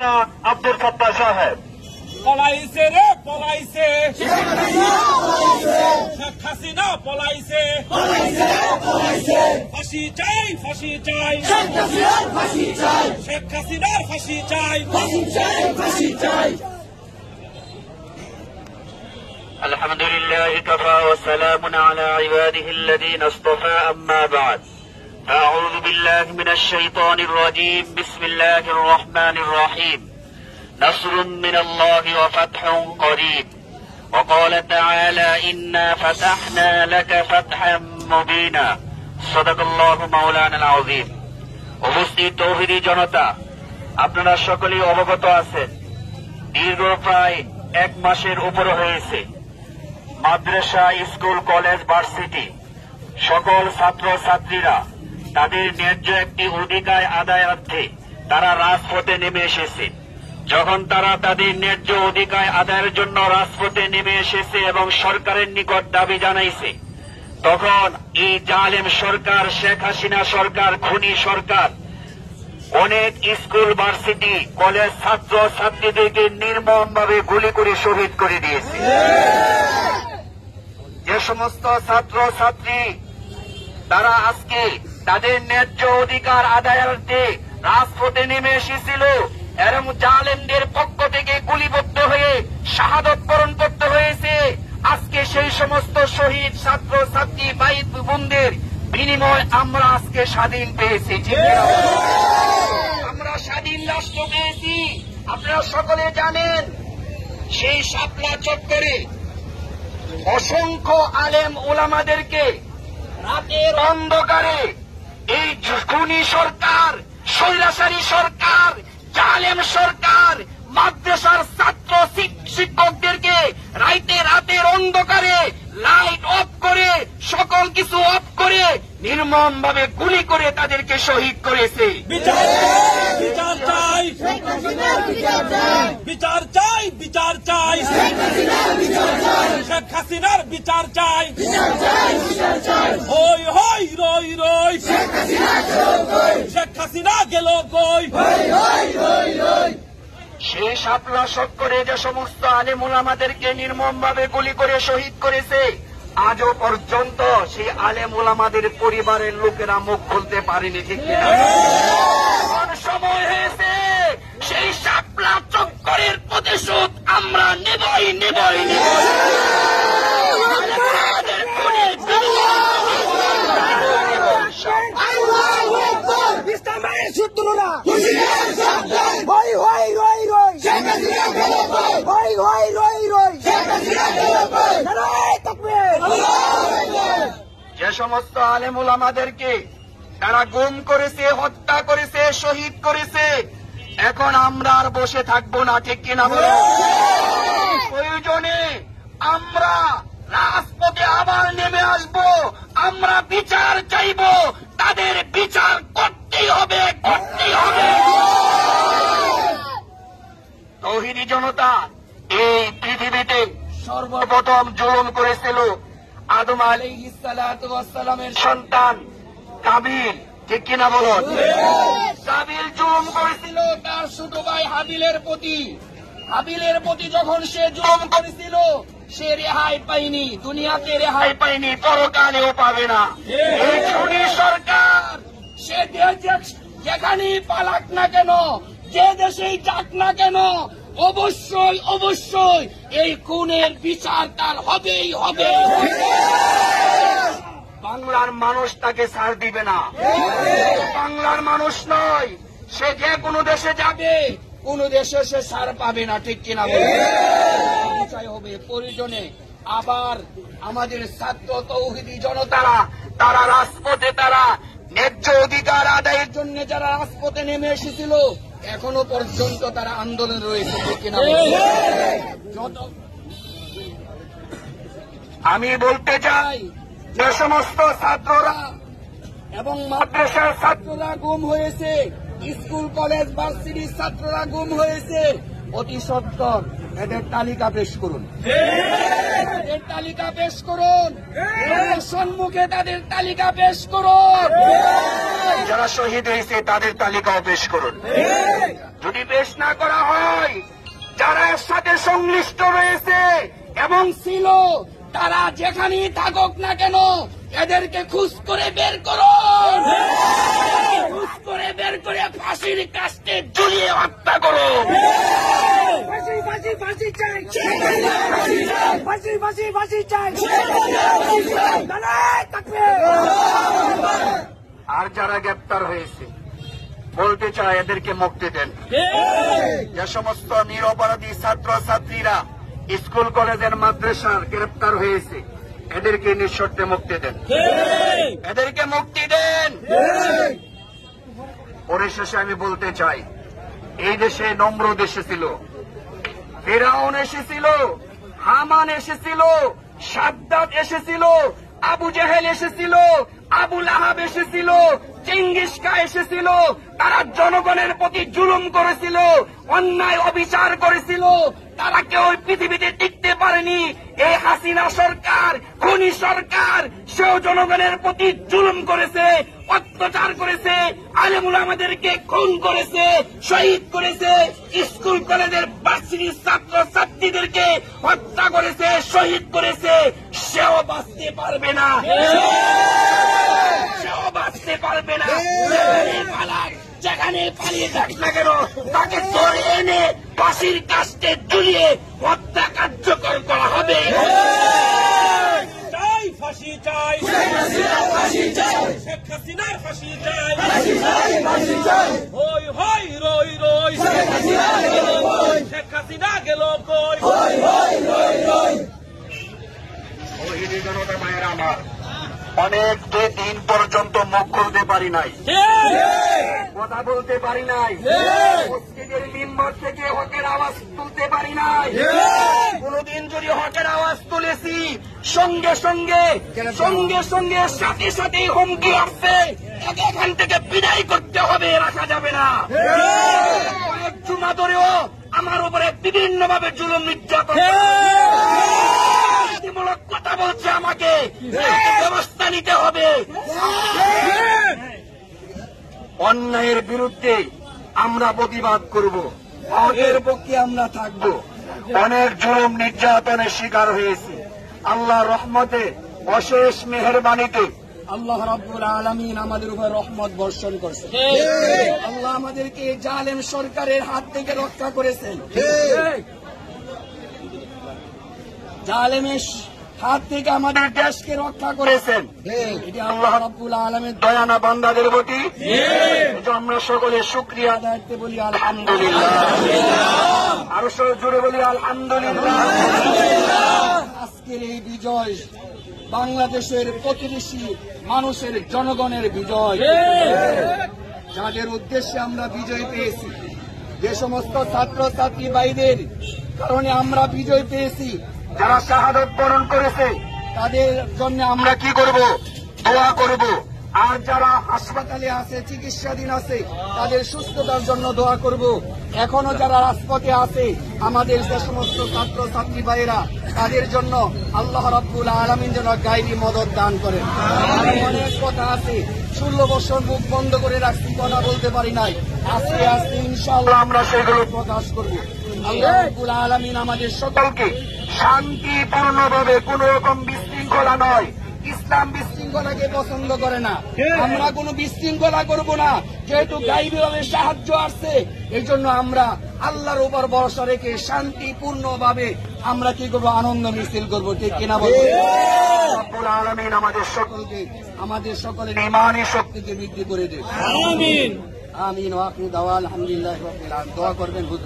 আব্দুল সত্তার সাহেব পলাইছে রে পলাইছে শেখ হাসিনা পলাইছে ফাঁসি চাই ফাঁসি চাই শেখ হাসিনার ফাঁসি চাই الحمد لله كفى وسلام على عباده الذين اصطفى أما بعد فأعوذ بالله من الشيطان الرجيم بسم الله الرحمن الرحيم نصر من الله وفتح قريب وقال تعالى إنا فتحنا لك فتحا مبينا صدق الله مولانا العظيم উপস্থিত তৌহিদি জনতা, আপনারা সকলেই অবগত আছেন, দীর্ঘ প্রায় 1 মাসের উপর হয়েছে মাদ্রাসা, স্কুল, কলেজ, ভার্সিটি সকল ছাত্র ছাত্রীরা তাদের ন্যায্য একটি অধিকার আদায়ার্থে তারা রাজপথে নেমে এসেছে। যখন তারা তাদের ন্যায্য অধিকার আদায়ের জন্য রাজপথে নেমে এসেছে এবং সরকারের নিকট দাবি জানাইছে, তখন এই জালেম সরকার, শেখ হাসিনা সরকার, খুনি সরকার অনেক স্কুল, ভার্সিটি, কলেজ ছাত্র ছাত্রীদেরকে নির্মমভাবে গুলি করে শহীদ করে দিয়েছে। যে সমস্ত ছাত্র ছাত্রী তারা আজকে তাদের ন্যায্য অধিকার আদায়ার্থে রাজপথে নেমে এসেছিল এবং জালেমদের পক্ষ থেকে গুলিবদ্ধ হয়ে শাহাদত বরণ করতে হয়েছে, আজকে সেই সমস্ত শহীদ ছাত্র ছাত্রী ভাই বোনদের বিনিময় আমরা আজকে স্বাধীন পেয়েছি। আমরা স্বাধীন রাষ্ট্র পেয়েছি। আপনারা সকলে জানেন, সেই শাপলা চত্বরে অসংখ্য আলেম ওলামাদেরকে রাতের অন্ধকারে এই খুনি সরকার, স্বৈরাচারী সরকার, জালেম সরকার মাদ্রাসার ছাত্র শিক্ষকদেরকে রাতের অন্ধকারে লাইট অফ করে, সকল কিছু অফ করে নির্মম ভাবে গুলি করে তাদেরকে শহীদ করেছে। বিচার চাই বিচার চাই বিচার চাই শেখ হাসিনার বিচার চাই। হই হই রই রই শেখ হাসিনা গেল কই। সেই শাপলা চত্বরে যে সমস্ত আলেম ওলামাদেরকে নির্মম ভাবে গুলি করে শহীদ করেছে, আজও পর্যন্ত সেই আলেম ওলামাদের পরিবারের লোকেরা মুখ খুলতে পারেনি, ঠিক কিনা? সময় হয়েছে সেই শাপলা চত্বরের প্রতিশোধ আমরা নেবই নেবই সূত্ররা হই হই রই রই হই হই রই রই। যে সমস্ত আলেম ওলামাদেরকে তারা গুম করেছে, হত্যা করেছে, শহীদ করেছে, এখন আমরা আর বসে থাকবো না, ঠিক কিনা বলো? প্রয়োজনে আমরা রাজপথে আবার নেমে আসব, আমরা বিচার চাইব, তাদের বিচার করতেই হবে, করতেই হবে। তৌহিদি জনতা, এই পৃথিবীতে সর্বপ্রথম জুলুম করেছিল আদম আলাইহিস সালাতু ওয়াস সালামের সন্তান কাবিল, ঠিক কিনা বলুন? কাবিল জুলুম করেছিল তার ছোট ভাই হাবিলের প্রতি। হাবিলের প্রতি যখন সে জুলুম করেছিল, সে রেহাই পায়নি, দুনিয়াতে রেহাই পায়নি, পরকালেও পাবে না। এই খুনি সরকার সে যেখানেই পালাক না কেন, যে দেশেই যাক না কেন, অবশ্যই অবশ্যই এই খুনের বিচার তার হবেই হবে। বাংলার মানুষ তাকে ছাড় দিবে না। বাংলার মানুষ নয়, সে যে কোনো দেশে যাবে, কোন দেশে সে ছাড় পাবে না, ঠিক কিনা বলে? বিষয় হবে প্রয়োজনে আবার আমাদের ছাত্র তৌহিদি জনতারা তারা রাজপথে, তারা ন্যায্য অধিকার আদায়ের জন্য যারা রাজপথে নেমে এসেছিল, এখনো পর্যন্ত তারা আন্দোলন রয়েছে, ঠিক কিনা? আমি বলতে চাই, যে সমস্ত ছাত্ররা এবং মাদ্রাসার ছাত্ররা গুম হয়েছে, স্কুল, কলেজ, ভার্সিটির ছাত্ররা গুম হয়েছে, অতি সত্বর এদের তালিকা পেশ করুন, এদের তালিকা পেশ করুন, এদের সম্মুখে তাদের তালিকা পেশ করুন। যারা শহীদ হয়েছে তাদের তালিকাও পেশ করুন। যদি পেশ না করা হয়, যারা এর সাথে সংশ্লিষ্ট রয়েছে এবং ছিল, তারা যেখানেই থাকুক না কেন এদেরকে খুঁজ করে বের করুন, খুঁজ করে বের করে ফাঁসির কাস্টে ঝুলিয়ে হত্যা করুন। ফাঁসি ফাঁসি ফাঁসি চাই, ফাঁসি ফাঁসি ফাঁসি চাই। আর যারা গ্রেপ্তার হয়েছে বলতে চায় এদেরকে মুক্তি দেন। যে সমস্ত নিরপরাধী ছাত্র ছাত্রীরা স্কুল কলেজের মাদ্রাসার গ্রেপ্তার হয়েছে এদেরকে নিঃশর্তে মুক্তি দেন, এদেরকে মুক্তি দেন। পরিশেষে আমি বলতে চাই, এই দেশে নমরুদ এসেছিল, ফিরআউন এসেছিল, হামান এসেছিল, সাদ্দাত এসেছিল, আবু জেহেল এসেছিল, আবু লাহাব এসেছিল, চেঙ্গিস খা এসেছিল। তারা জনগণের প্রতি জুলুম করেছিল, অন্যায় অবিচার করেছিল। তারা কেউ পৃথিবীতে টিকতে পারেনি। এই হাসিনা সরকার, খুনি সরকার, সেও জনগণের প্রতি জুলুম করেছে, অত্যাচার করেছে, আলেম উলামাদেরকে খুন করেছে, শহীদ করেছে, স্কুল কলেজের ভার্সিটির ছাত্র ছাত্রীদেরকে হত্যা করেছে, শহীদ করেছে। সেও বাঁচতে পারবে না, সেও বাঁচতে পারবে না। যেখানে পালিয়ে যাক না কেন তাকে ধরে এনে ফাঁসির কাস্টে ঝুলিয়ে হত্যা কার্যকর করা হবে। চাই ফাঁসি চাই, শেখ হাসিনার ফাঁসি চাই। হই হই রই রই, শেখ হাসিনা গেল কই। শহীদি জনতা মায়ের আমার, অনেক দিন পর্যন্ত মুখ খুলতে পারি নাই, কথা বলতে পারি নাই, মসজিদের মিম্বর থেকে হকের আওয়াজ তুলতে পারি নাই। কোনদিন যদি হকের আওয়াজ তুলেছি সঙ্গে সঙ্গে সাথে সাথে হুমকি আসছে, এখান থেকে বিদায় করতে হবে, রাখা যাবে না। অনেক জুমা ধরেও আমার উপরে বিভিন্ন ভাবে জুলুম নির্যাতন মূলক কথা বলছে, আমাকে ব্যবস্থা নিতে হবে। অন্যায়ের বিরুদ্ধে আমরা প্রতিবাদ করব, হকের পক্ষে আমরা থাকব। অনেক জুলুম নির্যাতনের শিকার হয়েছি। আল্লাহর রহমতে, অশেষ মেহেরবানিতে আল্লাহ রাব্বুল আলামিন আমাদের উপর রহমত বর্ষণ করছে। আল্লাহ আমাদেরকে জালেম সরকারের হাত থেকে রক্ষা করেছেন, জালেমের হাত থেকে আমাদের দেশকে রক্ষা করেছেন। এটি আল্লাহ রাব্বুল আলামিন দয়ানা বান্দাদের প্রতি আমরা সকলে শুকরিয়া দায়িত্বে বলি আলহামদুলিল্লাহ। আরো জোরে বলি আলহামদুলিল্লাহ। আজকের এই বিজয় বাংলাদেশের প্রতিবেশী মানুষের, জনগণের বিজয়, যাদের উদ্দেশ্যে আমরা বিজয় পেয়েছি, যে সমস্ত ছাত্র ছাত্রী ভাইদের কারণে আমরা বিজয় পেয়েছি, যারা শাহাদত বরণ করেছে তাদের জন্য আমরা কি করব? দোয়া করব। আর যারা হাসপাতালে আছে, চিকিৎসাধীন আছে, তাদের সুস্থতার জন্য দোয়া করব। এখনো যারা রাজপথে আছে, আমাদের যে সমস্ত ছাত্র ছাত্রী ভাইয়েরা, তাদের জন্য আল্লাহ রাব্বুল আলামিন যেন গায়বী মদত দান করেন। অনেক কথা আছে, 16 বছর মুখ বন্ধ করে রাখছি, কথা বলতে পারি নাই। আজকে আজকে ইনশাআল্লাহ আমরা সেগুলো প্রকাশ করব। আল্লাহ রাব্বুল আলামিন আমাদের সকলকে শান্তিপূর্ণভাবে, কোন রকম বিশৃঙ্খলা নয়, ইসলাম বিশৃঙ্খলাকে পছন্দ করে না। আমরা কোনো বিশৃঙ্খলা করব না, যেহেতু গায়বীভাবে সাহায্য আসছে। এই জন্য আমরা আল্লাহর উপর ভরসা রেখে শান্তিপূর্ণভাবে আমরা কি করবো? আনন্দ মিছিল করবো, ঠিক কিনা বলবো? রব্বুল আলামিন আমাদের সকলের ঈমানি শক্তিকে বৃদ্ধি করে দেবে। আমিন। আমিন। ওয়া আখিরু দাওয়ানা আলহামদুলিল্লাহি রাব্বিল আলামিন। দোয়া করবেন হুজুর।